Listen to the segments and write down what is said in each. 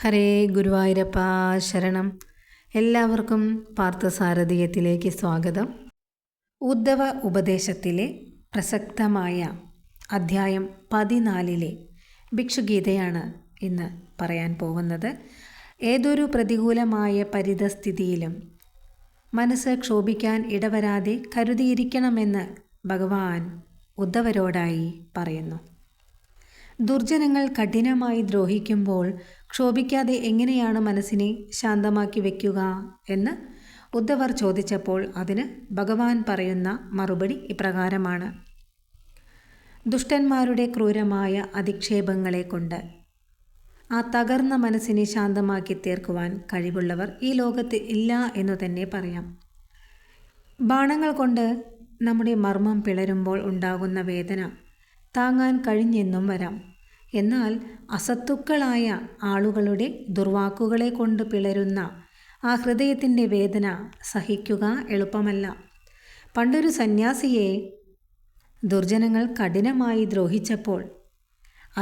ഹരേ ഗുരുവായൂരപ്പ ശരണം. എല്ലാവർക്കും പാർത്ഥസാരഥീയത്തിലേക്ക് സ്വാഗതം. ഉദ്ധവ ഉപദേശത്തിലെ പ്രസക്തമായ അധ്യായം 14 ഭിക്ഷുഗീതയാണ് ഇന്ന് പറയാൻ പോകുന്നത്. ഏതൊരു പ്രതികൂലമായ പരിതസ്ഥിതിയിലും മനസ്സ് ക്ഷോഭിക്കാൻ ഇടവരാതെ കരുതിയിരിക്കണമെന്ന് ഭഗവാൻ ഉദ്ധവരോടായി പറയുന്നു. ദുർജനങ്ങൾ കഠിനമായി ദ്രോഹിക്കുമ്പോൾ ക്ഷോഭിക്കാതെ എങ്ങനെയാണ് മനസ്സിനെ ശാന്തമാക്കി വയ്ക്കുക എന്ന് ഉദ്ധവർ ചോദിച്ചപ്പോൾ അതിന് ഭഗവാൻ പറയുന്ന മറുപടി ഇപ്രകാരമാണ്. ദുഷ്ടന്മാരുടെ ക്രൂരമായ അധിക്ഷേപങ്ങളെ കൊണ്ട് ആ തകർന്ന മനസ്സിനെ ശാന്തമാക്കി തീർക്കുവാൻ കഴിവുള്ളവർ ഈ ലോകത്ത് ഇല്ല എന്നു തന്നെ പറയാം. ബാണങ്ങൾ കൊണ്ട് നമ്മുടെ മർമ്മം പിളരുമ്പോൾ ഉണ്ടാകുന്ന വേദന താങ്ങാൻ കഴിഞ്ഞെന്നും വരാം. എന്നാൽ അസത്തുക്കളായ ആളുകളുടെ ദുർവാക്കുകളെ കൊണ്ട് പിളരുന്ന ആ ഹൃദയത്തിൻ്റെ വേദന സഹിക്കുക എളുപ്പമല്ല. പണ്ടൊരു സന്യാസിയെ ദുർജനങ്ങൾ കഠിനമായി ദ്രോഹിച്ചപ്പോൾ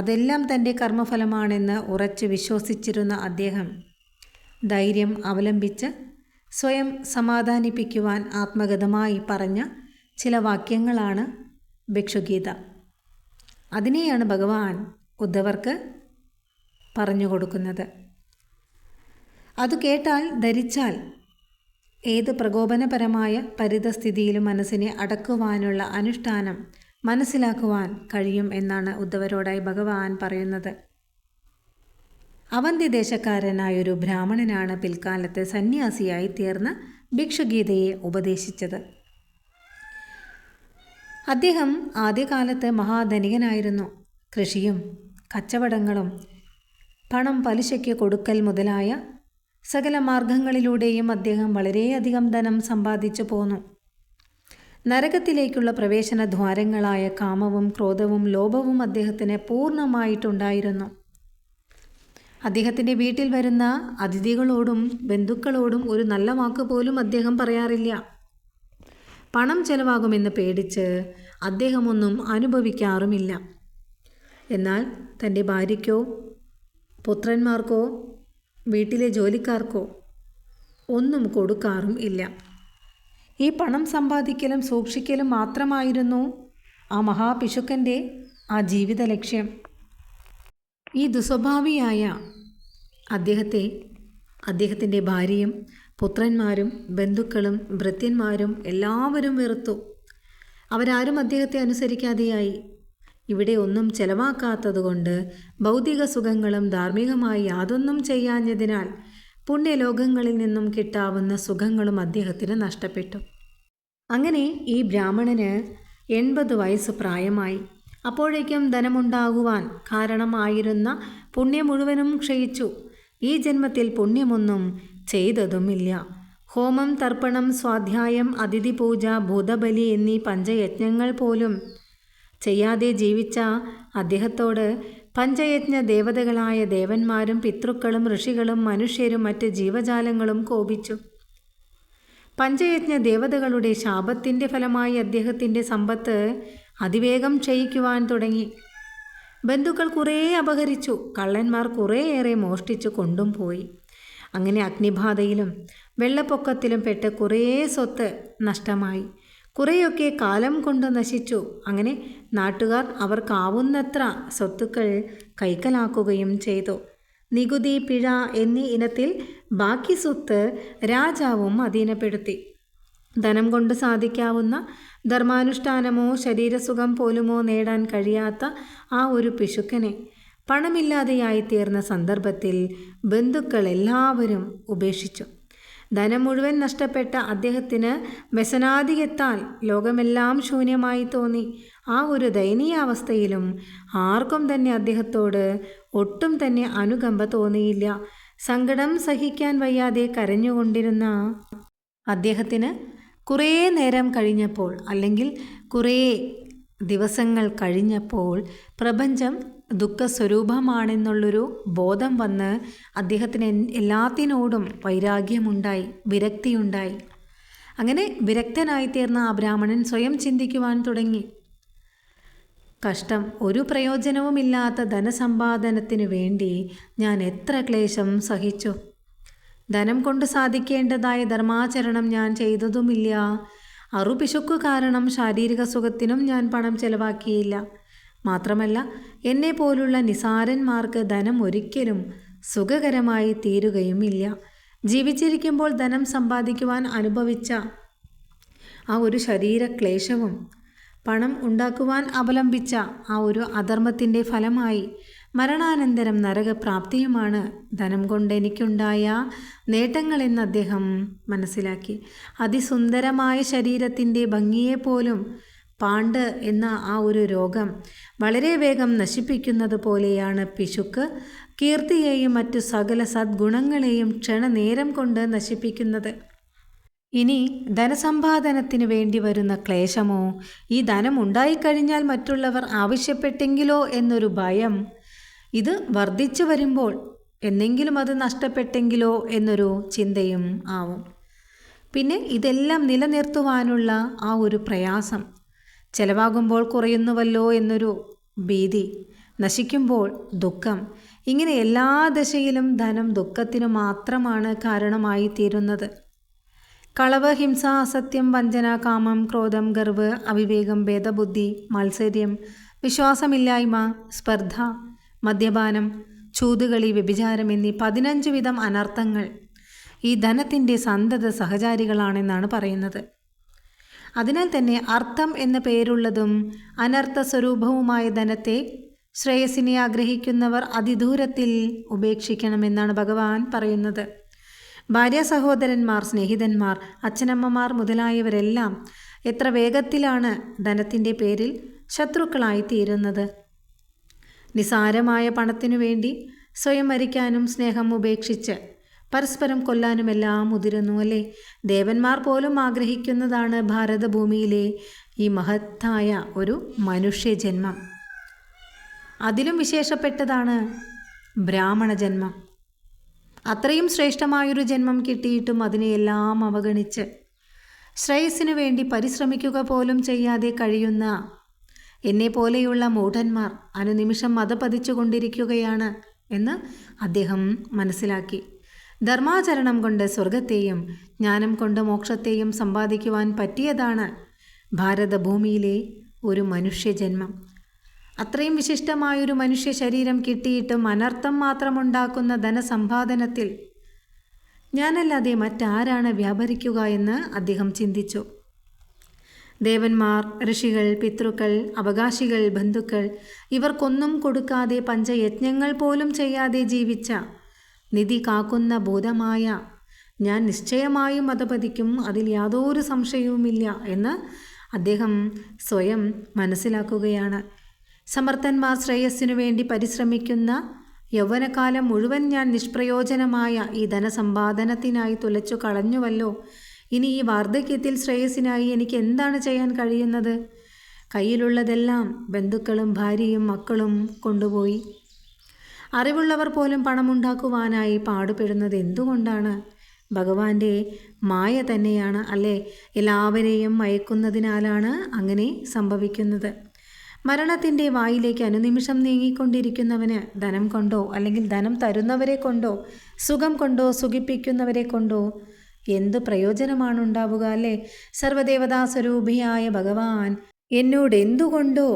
അതെല്ലാം തൻ്റെ കർമ്മഫലമാണെന്ന് ഉറച്ചു വിശ്വസിച്ചിരുന്ന അദ്ദേഹം ധൈര്യം അവലംബിച്ച് സ്വയം സമാധാനിപ്പിക്കുവാൻ ആത്മഗതമായി പറഞ്ഞ ചില വാക്യങ്ങളാണ് ഭിക്ഷുഗീത. അതിനെയാണ് ഭഗവാൻ ഉദ്ധവർക്ക് പറഞ്ഞു കൊടുക്കുന്നത്. അത് കേട്ടാൽ ധരിച്ചാൽ ഏത് പ്രകോപനപരമായ പരിതസ്ഥിതിയിലും മനസ്സിനെ അടക്കുവാനുള്ള അനുഷ്ഠാനം മനസ്സിലാക്കുവാൻ കഴിയും എന്നാണ് ഉദ്ധവരോടായി ഭഗവാൻ പറയുന്നത്. അവന്തി ദേശക്കാരനായൊരു ബ്രാഹ്മണനാണ് പിൽക്കാലത്ത് സന്യാസിയായി തീർന്ന് ഭിക്ഷുഗീതയെ ഉപദേശിച്ചത്. അദ്ദേഹം ആദ്യകാലത്ത് മഹാധനികനായിരുന്നു. കൃഷിയും കച്ചവടങ്ങളും പണം പലിശയ്ക്ക് കൊടുക്കൽ മുതലായ സകല മാർഗങ്ങളിലൂടെയും അദ്ദേഹം വളരെയധികം ധനം സമ്പാദിച്ചു പോന്നു. നരകത്തിലേക്കുള്ള പ്രവേശന ദ്വാരങ്ങളായ കാമവും ക്രോധവും ലോഭവും അദ്ദേഹത്തിന് പൂർണ്ണമായിട്ടുണ്ടായിരുന്നു. അദ്ദേഹത്തിൻ്റെ വീട്ടിൽ വരുന്ന അതിഥികളോടും ബന്ധുക്കളോടും ഒരു നല്ല വാക്ക് പോലും അദ്ദേഹം പറയാറില്ല. പണം ചെലവാകുമെന്ന് പേടിച്ച് അദ്ദേഹമൊന്നും അനുഭവിക്കാറുമില്ല. എന്നാൽ തൻ്റെ ഭാര്യയ്ക്കോ പുത്രന്മാർക്കോ വീട്ടിലെ ജോലിക്കാർക്കോ ഒന്നും കൊടുക്കാറും ഇല്ല. ഈ പണം സമ്പാദിക്കലും സൂക്ഷിക്കലും മാത്രമായിരുന്നു ആ മഹാപിശുക്കൻ്റെ ആ ജീവിത ലക്ഷ്യം. ഈ ദുസ്വഭാവിയായ അദ്ദേഹത്തിൻ്റെ ഭാര്യയും പുത്രന്മാരും ബന്ധുക്കളും ഭൃത്യന്മാരും എല്ലാവരും വെറുത്തു. അവരാരും അദ്ദേഹത്തെ അനുസരിക്കാതെയായി. ഇവിടെ ഒന്നും ചെലവാക്കാത്തതുകൊണ്ട് ഭൗതിക സുഖങ്ങളും ധാർമ്മികമായി യാതൊന്നും ചെയ്യാഞ്ഞതിനാൽ പുണ്യലോകങ്ങളിൽ നിന്നും കിട്ടാവുന്ന സുഖങ്ങളും അദ്ദേഹത്തിന് നഷ്ടപ്പെട്ടു. അങ്ങനെ ഈ ബ്രാഹ്മണന് 80 വയസ്സ് പ്രായമായി. അപ്പോഴേക്കും ധനമുണ്ടാകുവാൻ കാരണമായിരുന്ന പുണ്യം മുഴുവനും ക്ഷയിച്ചു. ഈ ജന്മത്തിൽ പുണ്യമൊന്നും ചെയ്തതുമില്ല. ഹോമം, തർപ്പണം, സ്വാധ്യായം, അതിഥി പൂജ, ഭൂതബലി എന്നീ പഞ്ചയജ്ഞങ്ങൾ പോലും ചെയ്യാതെ ജീവിച്ച അദ്ദേഹത്തോട് പഞ്ചയജ്ഞ ദേവതകളായ ദേവന്മാരും പിതൃക്കളും ഋഷികളും മനുഷ്യരും മറ്റ് ജീവജാലങ്ങളും കോപിച്ചു. പഞ്ചയജ്ഞ ദേവതകളുടെ ശാപത്തിൻ്റെ ഫലമായി അദ്ദേഹത്തിൻ്റെ സമ്പത്ത് അതിവേഗം ക്ഷയിക്കുവാൻ തുടങ്ങി. ബന്ധുക്കൾ കുറേ അപഹരിച്ചു. കള്ളന്മാർ കുറേയേറെ മോഷ്ടിച്ചു കൊണ്ടും പോയി. അങ്ങനെ അഗ്നിബാധയിലും വെള്ളപ്പൊക്കത്തിലും പെട്ട് കുറേ സ്വത്ത് നഷ്ടമായി. കുറേയൊക്കെ കാലം കൊണ്ട് നശിച്ചു. അങ്ങനെ നാട്ടുകാർ അവർക്കാവുന്നത്ര സ്വത്തുക്കൾ കൈക്കലാക്കുകയും ചെയ്തു. നികുതി, പിഴ എന്നീ ഇനത്തിൽ ബാക്കി സ്വത്ത് രാജാവും അധീനപ്പെടുത്തി. ധനം കൊണ്ട് സാധിക്കാവുന്ന ധർമാനുഷ്ഠാനമോ ശരീരസുഖം പോലുമോ നേടാൻ കഴിയാത്ത ആ ഒരു പിശുക്കനെ പണമില്ലാതെയായി തീർന്ന സന്ദർഭത്തിൽ ബന്ധുക്കൾ എല്ലാവരും ഉപേക്ഷിച്ചു. ധനം മുഴുവൻ നഷ്ടപ്പെട്ട അദ്ദേഹത്തിന് വ്യസനാധികത്താൽ ലോകമെല്ലാം ശൂന്യമായി തോന്നി. ആ ഒരു ദയനീയാവസ്ഥയിലും ആർക്കും തന്നെ അദ്ദേഹത്തോട് ഒട്ടും തന്നെ അനുകമ്പ തോന്നിയില്ല. സങ്കടം സഹിക്കാൻ വയ്യാതെ കരഞ്ഞുകൊണ്ടിരുന്ന അദ്ദേഹത്തിന് കുറേ നേരം കഴിഞ്ഞപ്പോൾ, അല്ലെങ്കിൽ കുറേ ദിവസങ്ങൾ കഴിഞ്ഞപ്പോൾ പ്രപഞ്ചം ദുഃഖസ്വരൂപമാണെന്നുള്ളൊരു ബോധം വന്ന് അദ്ദേഹത്തിന് എല്ലാത്തിനോടും വൈരാഗ്യമുണ്ടായി, വിരക്തിയുണ്ടായി. അങ്ങനെ വിരക്തനായിത്തീർന്ന ആ ബ്രാഹ്മണൻ സ്വയം ചിന്തിക്കുവാൻ തുടങ്ങി. കഷ്ടം, ഒരു പ്രയോജനവുമില്ലാത്ത ധനസമ്പാദനത്തിനു വേണ്ടി ഞാൻ എത്ര ക്ലേശം സഹിച്ചു. ധനം കൊണ്ട് സാധിക്കേണ്ടതായ ധർമാചരണം ഞാൻ ചെയ്തതുമില്ല. അറുപിശുക്കു കാരണം ശാരീരിക സുഖത്തിനും ഞാൻ പണം ചെലവാക്കിയില്ല. മാത്രമല്ല, എന്നെ പോലുള്ള നിസാരന്മാർക്ക് ധനം ഒരിക്കലും സുഖകരമായി തീരുകയുമില്ല. ജീവിച്ചിരിക്കുമ്പോൾ ധനം സമ്പാദിക്കുവാൻ അനുഭവിച്ച ആ ഒരു ശരീരക്ലേശവും പണം ഉണ്ടാക്കുവാൻ അവലംബിച്ച ആ ഒരു അധർമ്മത്തിൻ്റെ ഫലമായി മരണാനന്തരം നരകപ്രാപ്തിയുമാണ് ധനം കൊണ്ട് എനിക്കുണ്ടായ നേട്ടങ്ങളെന്ന് അദ്ദേഹം മനസ്സിലാക്കി. അതിസുന്ദരമായ ശരീരത്തിൻ്റെ ഭംഗിയെപ്പോലും പാണ്ട് എന്ന ആ ഒരു രോഗം വളരെ വേഗം നശിപ്പിക്കുന്നത് പോലെയാണ് പിശുക്ക് കീർത്തിയെയും മറ്റു സകല സദ്ഗുണങ്ങളെയും ക്ഷണനേരം കൊണ്ട് നശിപ്പിക്കുന്നത്. ഇനി ധനസമ്പാദനത്തിന് വേണ്ടി വരുന്ന ക്ലേശമോ, ഈ ധനം ഉണ്ടായിക്കഴിഞ്ഞാൽ മറ്റുള്ളവർ ആവശ്യപ്പെട്ടെങ്കിലോ എന്നൊരു ഭയം, ഇത് വർദ്ധിച്ചു വരുമ്പോൾ എന്നെങ്കിലും അത് നഷ്ടപ്പെട്ടെങ്കിലോ എന്നൊരു ചിന്തയും ആവും. പിന്നെ ഇതെല്ലാം നിലനിർത്തുവാനുള്ള ആ ഒരു പ്രയാസം, ചെലവാകുമ്പോൾ കുറയുന്നുവല്ലോ എന്നൊരു ഭീതി, നശിക്കുമ്പോൾ ദുഃഖം, ഇങ്ങനെ എല്ലാ ദശയിലും ധനം ദുഃഖത്തിനു മാത്രമാണ് കാരണമായി തീരുന്നത്. കളവ്, ഹിംസ, അസത്യം, വഞ്ചന, കാമം, ക്രോധം, ഗർവ്, അവിവേകം, ഭേദബുദ്ധി, മത്സര്യം, വിശ്വാസമില്ലായ്മ, സ്പർദ്ധ, മദ്യപാനം, ചൂതുകളി, വ്യഭിചാരം എന്നീ 15 വിധം അനർത്ഥങ്ങൾ ഈ ധനത്തിൻ്റെ സന്തത സഹചാരികളാണെന്നാണ് പറയുന്നത്. അതിനാൽ തന്നെ അർത്ഥം എന്ന പേരുള്ളതും അനർത്ഥ സ്വരൂപവുമായ ധനത്തെ, ശ്രേയസിനെ ആഗ്രഹിക്കുന്നവർ അതിദൂരത്തിൽ ഉപേക്ഷിക്കണമെന്നാണ് ഭഗവാൻ പറയുന്നത്. ഭാര്യ സഹോദരന്മാർ, സ്നേഹിതന്മാർ, അച്ഛനമ്മമാർ മുതലായവരെല്ലാം എത്ര വേഗത്തിലാണ് ധനത്തിൻ്റെ പേരിൽ ശത്രുക്കളായി തീരുന്നത്. നിസാരമായ പണത്തിനു വേണ്ടി സ്വയം മരിക്കാനും സ്നേഹം ഉപേക്ഷിച്ച് പരസ്പരം കൊല്ലാനുമെല്ലാം മുതിരുന്നു അല്ലേ. ദേവന്മാർ പോലും ആഗ്രഹിക്കുന്നതാണ് ഭാരതഭൂമിയിലെ ഈ മഹത്തായ ഒരു മനുഷ്യജന്മം. അതിലും വിശേഷപ്പെട്ടതാണ് ബ്രാഹ്മണ ജന്മം. അത്രയും ശ്രേഷ്ഠമായൊരു ജന്മം കിട്ടിയിട്ടും അതിനെയെല്ലാം അവഗണിച്ച് ശ്രേയസ്സിനു വേണ്ടി പരിശ്രമിക്കുക പോലും ചെയ്യാതെ കഴിയുന്ന എന്നെപ്പോലെയുള്ള മൂഢന്മാർ അനുനിമിഷം മതപതിച്ചു കൊണ്ടിരിക്കുകയാണ് എന്ന് അദ്ദേഹം മനസ്സിലാക്കി. ധർമാചരണം കൊണ്ട് സ്വർഗത്തെയും ജ്ഞാനം കൊണ്ട് മോക്ഷത്തെയും സമ്പാദിക്കുവാൻ പറ്റിയതാണ് ഭാരതഭൂമിയിലെ ഒരു മനുഷ്യജന്മം. അത്രയും വിശിഷ്ടമായൊരു മനുഷ്യ ശരീരം കിട്ടിയിട്ടും അനർത്ഥം മാത്രമുണ്ടാക്കുന്ന ധനസമ്പാദനത്തിൽ ഞാനല്ലാതെ മറ്റാരാണ് വ്യാപരിക്കുക എന്ന് അദ്ദേഹം ചിന്തിച്ചു. ദേവന്മാർ, ഋഷികൾ, പിതൃക്കൾ, അവകാശികൾ, ബന്ധുക്കൾ ഇവർക്കൊന്നും കൊടുക്കാതെ പഞ്ചയജ്ഞങ്ങൾ പോലും ചെയ്യാതെ ജീവിച്ച നിധി കാക്കുന്ന ഭൂതമായ ഞാൻ നിശ്ചയമായും മതപതിക്കും, അതിൽ യാതൊരു സംശയവുമില്ല എന്ന് അദ്ദേഹം സ്വയം മനസ്സിലാക്കുകയാണ്. സമർത്ഥന്മാർ ശ്രേയസ്സിനു വേണ്ടി പരിശ്രമിക്കുന്ന യൗവനകാലം മുഴുവൻ ഞാൻ നിഷ്പ്രയോജനമായ ഈ ധനസമ്പാദനത്തിനായി തുലച്ചു കളഞ്ഞുവല്ലോ. ഇനി ഈ വാർദ്ധക്യത്തിൽ ശ്രേയസ്സിനായി എനിക്ക് എന്താണ് ചെയ്യാൻ കഴിയുന്നത്? കയ്യിലുള്ളതെല്ലാം ബന്ധുക്കളും ഭാര്യയും മക്കളും കൊണ്ടുപോയി. അറിവുള്ളവർ പോലും പണമുണ്ടാക്കുവാനായി പാടുപെടുന്നത് എന്തുകൊണ്ടാണ്? ഭഗവാന്റെ മായ തന്നെയാണ് അല്ലേ. എല്ലാവരെയും മയക്കുന്നതിനാലാണ് അങ്ങനെ സംഭവിക്കുന്നത്. മരണത്തിൻ്റെ വായിലേക്ക് അനുനിമിഷം നീങ്ങിക്കൊണ്ടിരിക്കുന്നവന് ധനം കൊണ്ടോ അല്ലെങ്കിൽ ധനം തരുന്നവരെ കൊണ്ടോ സുഖം കൊണ്ടോ സുഖിപ്പിക്കുന്നവരെ കൊണ്ടോ എന്ത് പ്രയോജനമാണ് ഉണ്ടാവുക അല്ലേ. സർവദേവതാ സ്വരൂപിയായ ഭഗവാൻ എന്നോട് എന്തുകൊണ്ടോ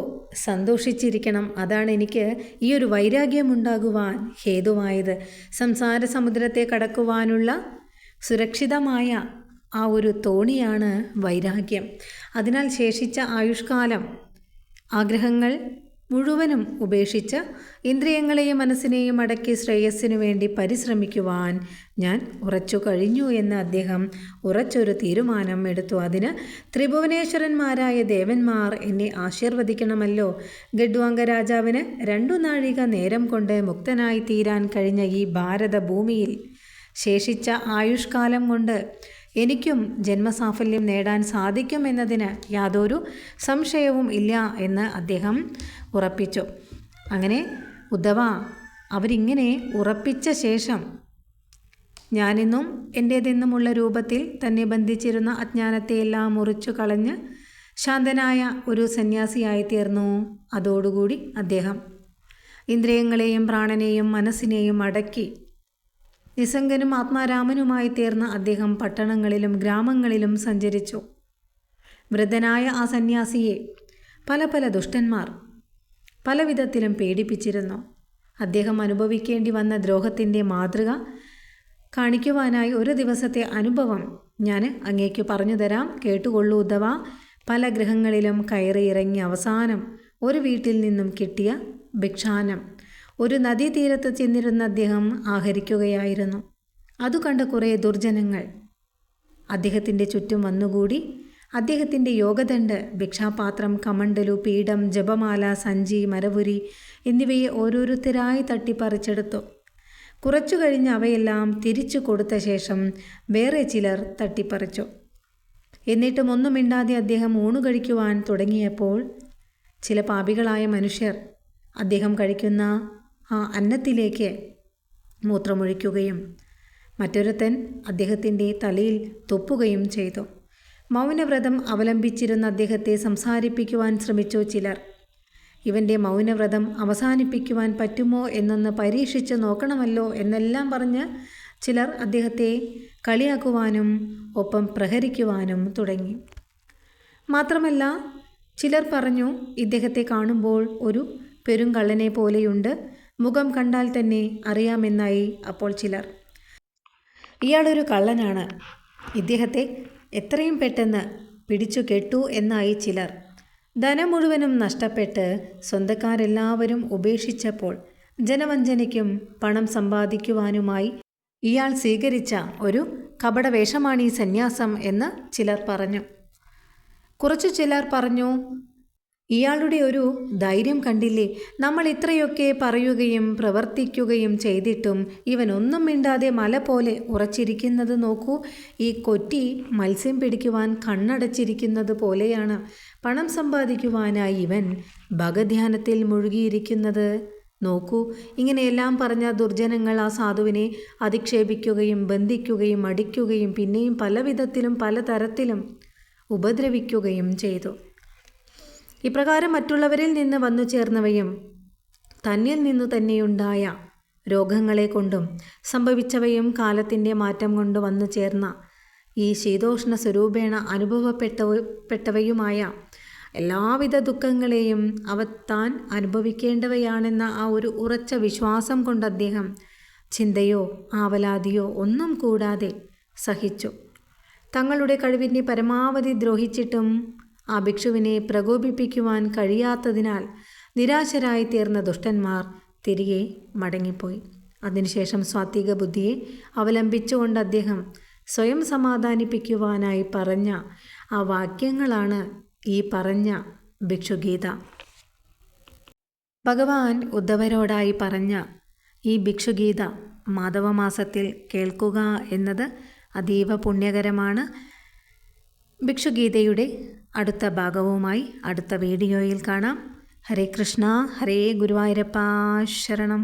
സന്തോഷിച്ചിരിക്കണം. അതാണ് എനിക്ക് ഈ ഒരു വൈരാഗ്യമുണ്ടാകുവാൻ ഹേതുവായത്. സംസാര സമുദ്രത്തെ കടക്കുവാനുള്ള സുരക്ഷിതമായ ആ ഒരു തോണിയാണ് വൈരാഗ്യം. അതിനാൽ ശേഷിച്ച ആയുഷ്കാലം ആഗ്രഹങ്ങൾ മുഴുവനും ഉപേക്ഷിച്ച് ഇന്ദ്രിയങ്ങളെയും മനസ്സിനെയും അടക്കി ശ്രേയസ്സിനു വേണ്ടി പരിശ്രമിക്കുവാൻ ഞാൻ ഉറച്ചു കഴിഞ്ഞു എന്ന് അദ്ദേഹം ഉറച്ചൊരു തീരുമാനം എടുത്തു. അതിന് ത്രിഭുവനേശ്വരന്മാരായ ദേവന്മാർ എന്നെ ആശീർവദിക്കണമല്ലോ. ഗഡ്വാങ്ക രാജാവിന് 2 നാഴിക നേരം കൊണ്ട് മുക്തനായി തീരാൻ കഴിഞ്ഞ ഈ ഭാരതഭൂമിയിൽ ശേഷിച്ച ആയുഷ്കാലം കൊണ്ട് എനിക്കും ജന്മസാഫല്യം നേടാൻ സാധിക്കുമെന്നതിന് യാതൊരു സംശയവും ഇല്ല എന്ന് അദ്ദേഹം ഉറപ്പിച്ചു. അങ്ങനെ ഉദ്ധവ, അവരിങ്ങനെ ഉറപ്പിച്ച ശേഷം ഞാനെന്നും എൻ്റേതെന്നുമുള്ള രൂപത്തിൽ തന്നെ ബന്ധിച്ചിരുന്ന അജ്ഞാനത്തെയെല്ലാം മുറിച്ചു കളഞ്ഞ് ശാന്തനായ ഒരു സന്യാസിയായി തീർന്നു. അതോടുകൂടി അദ്ദേഹം ഇന്ദ്രിയങ്ങളെയും പ്രാണനെയും മനസ്സിനെയും അടക്കി നിസ്സംഗനും ആത്മാരാമനുമായി തീർന്ന അദ്ദേഹം പട്ടണങ്ങളിലും ഗ്രാമങ്ങളിലും സഞ്ചരിച്ചു. വൃദ്ധനായ ആ സന്യാസിയെ പല പല ദുഷ്ടന്മാർ പല വിധത്തിലും പീഡിപ്പിച്ചിരുന്നു. അദ്ദേഹം അനുഭവിക്കേണ്ടി വന്ന ദ്രോഹത്തിൻ്റെ മാതൃക കാണിക്കുവാനായി ഒരു ദിവസത്തെ അനുഭവം ഞാൻ അങ്ങേക്ക് പറഞ്ഞു തരാം, കേട്ടുകൊള്ളൂ ഉദ്ധവ. പല ഗൃഹങ്ങളിലും കയറി ഇറങ്ങി അവസാനം ഒരു വീട്ടിൽ നിന്നും കിട്ടിയ ഭിക്ഷാനം ഒരു നദീതീരത്ത് ചെന്നിരുന്ന അദ്ദേഹം ആഹരിക്കുകയായിരുന്നു. അതു കണ്ട കുറേ ദുർജനങ്ങൾ അദ്ദേഹത്തിൻ്റെ ചുറ്റും വന്നുകൂടി. അദ്ദേഹത്തിൻ്റെ യോഗദണ്ഡ്, ഭിക്ഷാപാത്രം, കമണ്ടലു, പീഠം, ജപമാല, സഞ്ചി, മരവുരി എന്നിവയെ ഓരോരുത്തരായി തട്ടിപ്പറിച്ചെടുത്തു. കുറച്ചു കഴിഞ്ഞ് അവയെല്ലാം തിരിച്ചു കൊടുത്ത ശേഷം വേറെ ചിലർ തട്ടിപ്പറിച്ചു. എന്നിട്ടും ഒന്നും മിണ്ടാതെ അദ്ദേഹം ഊണു കഴിക്കുവാൻ തുടങ്ങിയപ്പോൾ ചില പാപികളായ മനുഷ്യർ അദ്ദേഹം കഴിക്കുന്ന ആ അന്നത്തിലേക്ക് മൂത്രമൊഴിക്കുകയും മറ്റൊരുത്തൻ അദ്ദേഹത്തിൻ്റെ തലയിൽ തുപ്പുകയും ചെയ്തു. മൗനവ്രതം അവലംബിച്ചിരുന്ന അദ്ദേഹത്തെ സംസാരിപ്പിക്കുവാൻ ശ്രമിച്ചു ചിലർ. ഇവൻ്റെ മൗനവ്രതം അവസാനിപ്പിക്കുവാൻ പറ്റുമോ എന്നൊന്ന് പരീക്ഷിച്ച് നോക്കണമല്ലോ എന്നെല്ലാം പറഞ്ഞ് ചിലർ അദ്ദേഹത്തെ കളിയാക്കുവാനും ഒപ്പം പ്രഹരിക്കുവാനും തുടങ്ങി. മാത്രമല്ല ചിലർ പറഞ്ഞു, ഇദ്ദേഹത്തെ കാണുമ്പോൾ ഒരു പെരുങ്കള്ളനെ പോലെയുണ്ട്, മുഖം കണ്ടാൽ തന്നെ അറിയാമെന്നായി അപ്പോൾ ചിലർ. ഇയാളൊരു കള്ളനാണ്, ഇദ്ദേഹത്തെ എത്രയും പെട്ടെന്ന് പിടിച്ചു കെട്ടു എന്നായി ചിലർ. ധനം മുഴുവനും നഷ്ടപ്പെട്ട് സ്വന്തക്കാരെല്ലാവരും ഉപേക്ഷിച്ചപ്പോൾ ജനവഞ്ചനയ്ക്കും പണം സമ്പാദിക്കുവാനുമായി ഇയാൾ സ്വീകരിച്ച ഒരു കപടവേഷമാണ് ഈ സന്യാസം എന്ന് ചിലർ പറഞ്ഞു. കുറച്ചു ചിലർ പറഞ്ഞു, ഇയാളുടെ ഒരു ധൈര്യം കണ്ടില്ലേ, നമ്മൾ ഇത്രയൊക്കെ പറയുകയും പ്രവർത്തിക്കുകയും ചെയ്തിട്ടും ഇവൻ ഒന്നും മിണ്ടാതെ മല പോലെ ഉറച്ചിരിക്കുന്നത് നോക്കൂ. ഈ കൊറ്റി മത്സ്യം പിടിക്കുവാൻ കണ്ണടച്ചിരിക്കുന്നത് പോലെയാണ്. പണം സമ്പാദിക്കുവാനായി ഇവൻ ഭഗധ്യാനത്തിൽ മുഴുകിയിരിക്കുന്നത് നോക്കൂ. ഇങ്ങനെയെല്ലാം പറഞ്ഞ ദുർജനങ്ങൾ ആ സാധുവിനെ അധിക്ഷേപിക്കുകയും ബന്ധിക്കുകയും അടിക്കുകയും പിന്നെയും പല വിധത്തിലും പലതരത്തിലും ഉപദ്രവിക്കുകയും ചെയ്തു. ഇപ്രകാരം മറ്റുള്ളവരിൽ നിന്ന് വന്നു ചേർന്നവയും തന്നിൽ നിന്നു തന്നെയുണ്ടായ രോഗങ്ങളെ കൊണ്ടും സംഭവിച്ചവയും മാറ്റം കൊണ്ട് വന്നു ചേർന്ന ഈ ശീതോഷ്ണ സ്വരൂപേണ അനുഭവപ്പെട്ടവയുമായ എല്ലാവിധ ദുഃഖങ്ങളെയും അവ താൻ അനുഭവിക്കേണ്ടവയാണെന്ന ആ ഒരു ഉറച്ച വിശ്വാസം കൊണ്ട് അദ്ദേഹം ചിന്തയോ ആവലാതിയോ ഒന്നും കൂടാതെ സഹിച്ചു. തങ്ങളുടെ കഴിവിൻ്റെ പരമാവധി ദ്രോഹിച്ചിട്ടും ആ ഭിക്ഷുവിനെ പ്രകോപിപ്പിക്കുവാൻ കഴിയാത്തതിനാൽ നിരാശരായി തീർന്ന ദുഷ്ടന്മാർ തിരികെ മടങ്ങിപ്പോയി. അതിനുശേഷം സാത്വിക ബുദ്ധിയെ അവലംബിച്ചുകൊണ്ട് അദ്ദേഹം സ്വയം സമാധാനിപ്പിക്കുവാനായി പറഞ്ഞ ആ വാക്യങ്ങളാണ് ഈ പറഞ്ഞ ഭിക്ഷുഗീത. ഭഗവാൻ ഉദ്ധവരോടായി പറഞ്ഞ ഈ ഭിക്ഷുഗീത മാധവമാസത്തിൽ കേൾക്കുക എന്നത് അതീവ പുണ്യകരമാണ്. ഭിക്ഷുഗീതയുടെ അടുത്ത ഭാഗവുമായി അടുത്ത വീഡിയോയിൽ കാണാം. ഹരേ കൃഷ്ണ, ഹരേ ഗുരുവായൂരപ്പ ശരണം.